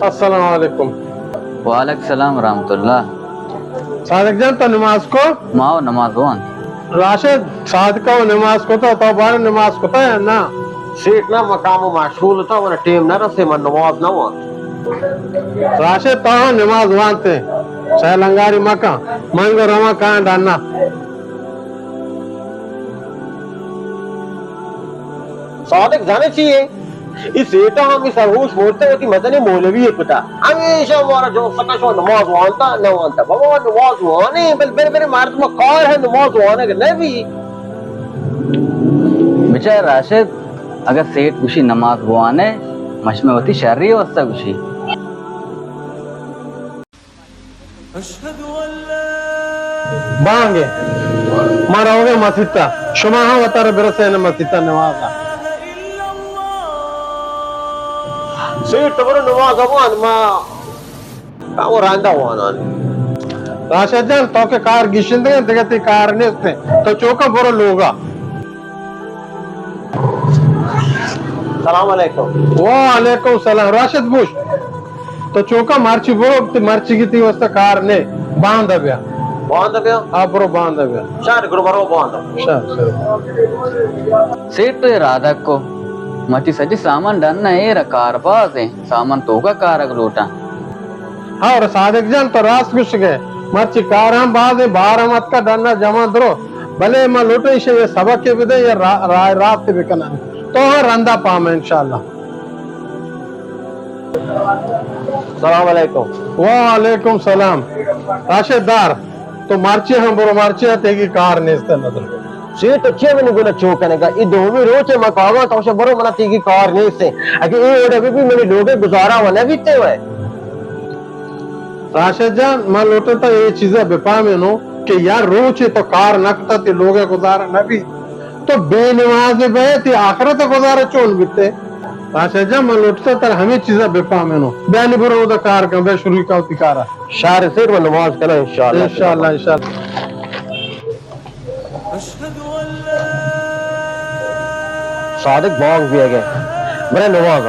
अस्सलाम वालेकुम। वालेकुम सलाम रहमतुल्लाह। सादिक जान तो नमाज को माओ नमाज वन राशिद सादिक को नमाज को तो बार नमाज को है ना सीट ना मकाम मशगूल था वन टीम न रसे मन नमाज न वन राशिद तो नमाज वानते सहलंगारी मका मंगो रमा कहाँ डालना सादिक जाने चाहिए इस सेटा हम इस सरहूस बोलते हैं कि मदनी मौलवी है पता हमेशा हमारा जो सकश वो नमाज वानता न वानता बाबा नमाज वाने बल मेरे मेरे मार्ग में कार है नमाज वाने के नबी बेचारा राशिद अगर सेठ गुशी नमाज बुआने मशमे होती शर्री वस्ता गुशी बांगे मारा हो गया मसीता शुमा हाँ वतार बिरसे न मसीता नमाज सीट तो बरो नमाज वान मा काम रांदा वाना राशिद जान तो के कार गिशिंदे देखते कार ने तो चौका बरो लोगा सलाम अलैकुम वालेकुम सलाम राशिद बुश तो चौका मार्ची बरो मार्ची की थी वस्ता कार ने बांध दिया बांध गया आप बरो बांध दिया शार गुरबरो बांध सेठ तो ये राधा को मची सजी सामान डरना है रकार बाज है सामान तो का कारक लोटा हाँ और सादिक जान तो रास कुछ गए मर्ची कार हम बाद बाहर मत का डरना जमा दरो भले मैं लुटे ये सबक के विदे ये रात के बिकना तो हाँ रंदा पाम इंशाल्लाह सलाम अलैकुम वालेकुम सलाम राशिदार तो मार्ची हम बोलो मार्ची आते की कार नेस्ते नदर सीट अच्छे में गुना चौकने का ये दो भी रोचे मकावा तो उसे बरो मना तीगी कार नहीं से अगर ये ओडे भी मेरे लोगे गुजारा वाला भी ते हुए राशिद जान मैं लुटे तो ये चीजें बेपा में नो कि यार रोचे तो कार नकता ते लोगे गुजारा न भी तो बेनमाज बे ते आखिरत गुजारा चोन बिते राशिद जान मैं लुटता तर हमें चीजें बेपा में नो बयानी बरो उदा कार का बे शुरू का उतिकारा शार सिर में नमाज करो इंशाल्लाह इंशाल्लाह इंशाल्लाह सादिक बांग भी है क्या मेरे नमाज